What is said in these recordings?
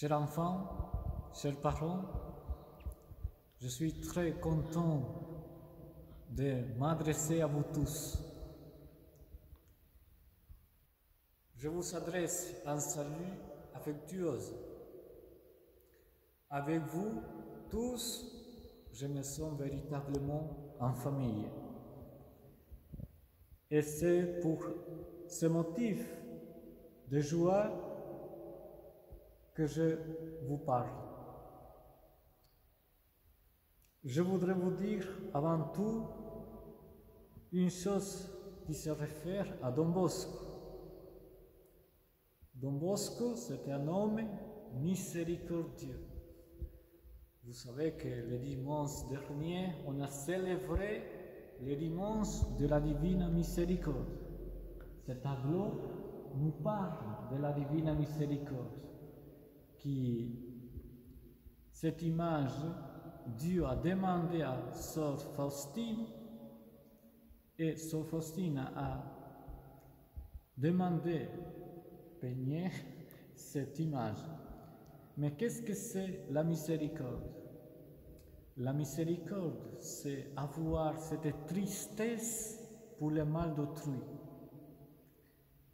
Chers enfants, chers parents, je suis très content de m'adresser à vous tous. Je vous adresse un salut affectueux. Avec vous tous, je me sens véritablement en famille. Et c'est pour ce motif de joie que je vous parle. Je voudrais vous dire avant tout une chose qui se réfère à Don Bosco. Don Bosco, c'est un homme miséricordieux. Vous savez que le dimanche dernier, on a célébré le dimanche de la Divine Miséricorde. Ce tableau nous parle de la Divine Miséricorde. Cette image, Dieu a demandé à Sœur Faustine et Sœur Faustine a demandé peigner cette image. Mais qu'est-ce que c'est la miséricorde? La miséricorde, c'est avoir cette tristesse pour le mal d'autrui.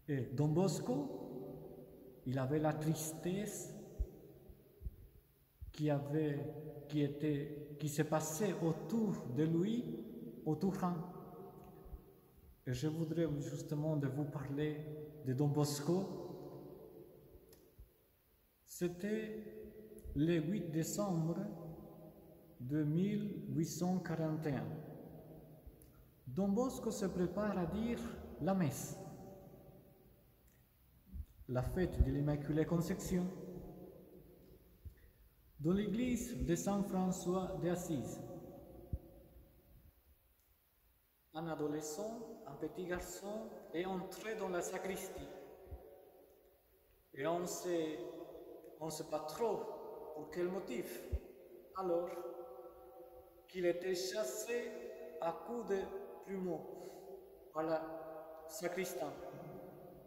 Et Don Bosco, il avait la tristesse qui se passait autour de lui, autour d'eux. Et je voudrais justement de vous parler de Don Bosco. C'était le 8 décembre de 1841. Don Bosco se prépare à dire la messe, la fête de l'Immaculée Conception, dans l'église de Saint François d'Assise. Un adolescent, un petit garçon est entré dans la sacristie. Et on ne sait pas trop pour quel motif. Alors qu'il était chassé à coups de plumeau par la sacristain.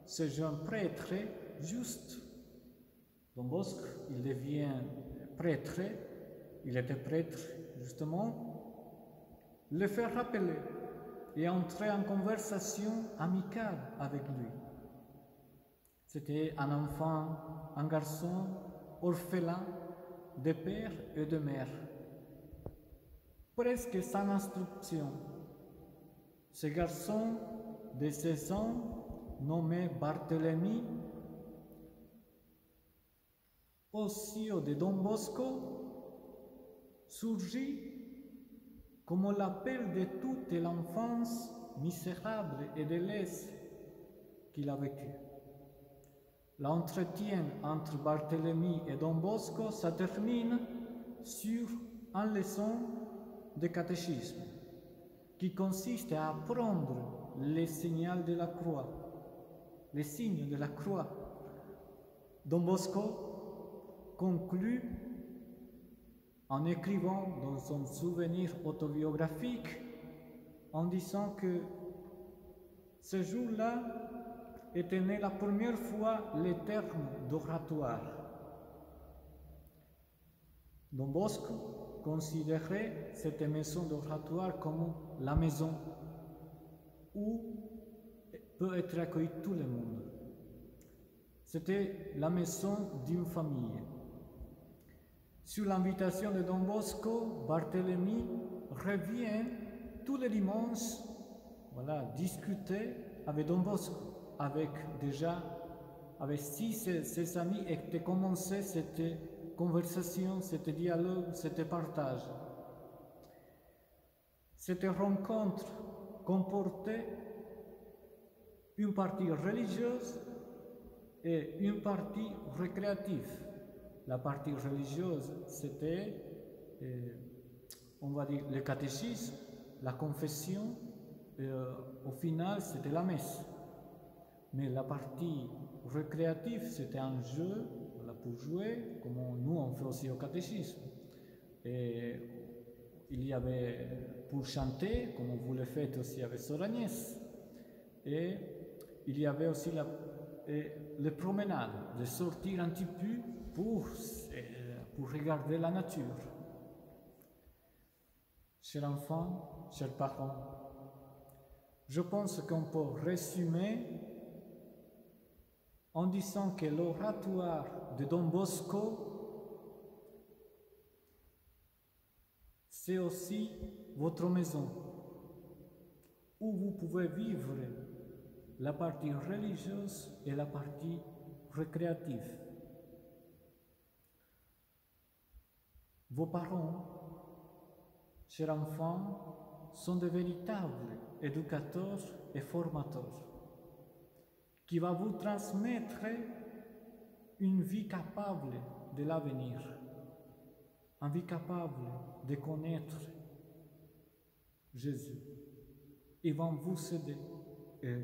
Ce jeune prêtre, juste, Don Bosco, il devient prêtre, il était prêtre justement, le fait rappeler et entrer en conversation amicale avec lui. C'était un enfant, un garçon orphelin de père et de mère, presque sans instruction. Ce garçon de 16 ans, nommé Barthélemy, aux yeux de Don Bosco, surgit comme l'appel de toute l'enfance misérable et délaissée qu'il a vécue. L'entretien entre Barthélemy et Don Bosco se termine sur une leçon de catéchisme qui consiste à apprendre les signes de la croix. Les signes de la croix. Don Bosco conclut en écrivant dans son souvenir autobiographique en disant que ce jour-là était né la première fois le terme d'oratoire. Don Bosco considérait cette maison d'oratoire comme la maison où peut être accueilli tout le monde. C'était la maison d'une famille. Sur l'invitation de Don Bosco, Barthélemy revient tous les dimanches discuter avec Don Bosco, avec ses amis, et de commencer cette conversation, ce dialogue, ce partage. Cette rencontre comportait une partie religieuse et une partie récréative. La partie religieuse, c'était, on va dire, le catéchisme, la confession, et au final, c'était la messe. Mais la partie récréative, c'était un jeu pour jouer, comme nous on fait aussi au catéchisme. Et il y avait pour chanter, comme vous le faites aussi avec Sœur Agnès. Et il y avait aussi les promenades, de sortir un petit peu pour regarder la nature. Chers enfants, chers parents, je pense qu'on peut résumer en disant que l'oratoire de Don Bosco, c'est aussi votre maison, où vous pouvez vivre la partie religieuse et la partie récréative. Vos parents, chers enfants, sont de véritables éducateurs et formateurs qui va vous transmettre une vie capable de l'avenir, une vie capable de connaître Jésus. Ils vont vous aider. Et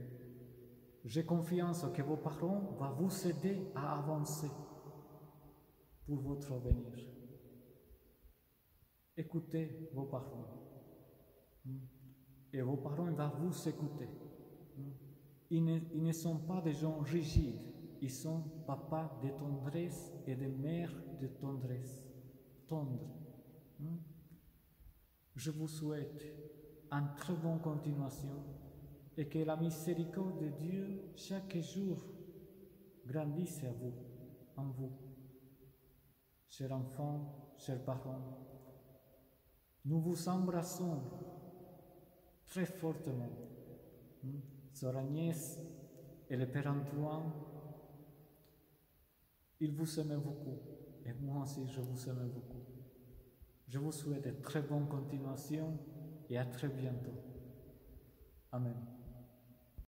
j'ai confiance que vos parents vont vous aider à avancer pour votre avenir. Écoutez vos parents. Et vos parents vont vous écouter. Ils ne sont pas des gens rigides. Ils sont papas de tendresse et des mères de tendresse. Tendre. Je vous souhaite une très bonne continuation et que la miséricorde de Dieu chaque jour grandisse en vous. Chers enfants, chers parents, nous vous embrassons très fortement. Sœur Agnès et le Père Antoine, ils vous aiment beaucoup et moi aussi je vous aime beaucoup. Je vous souhaite une très bonne continuation et à très bientôt. Amen.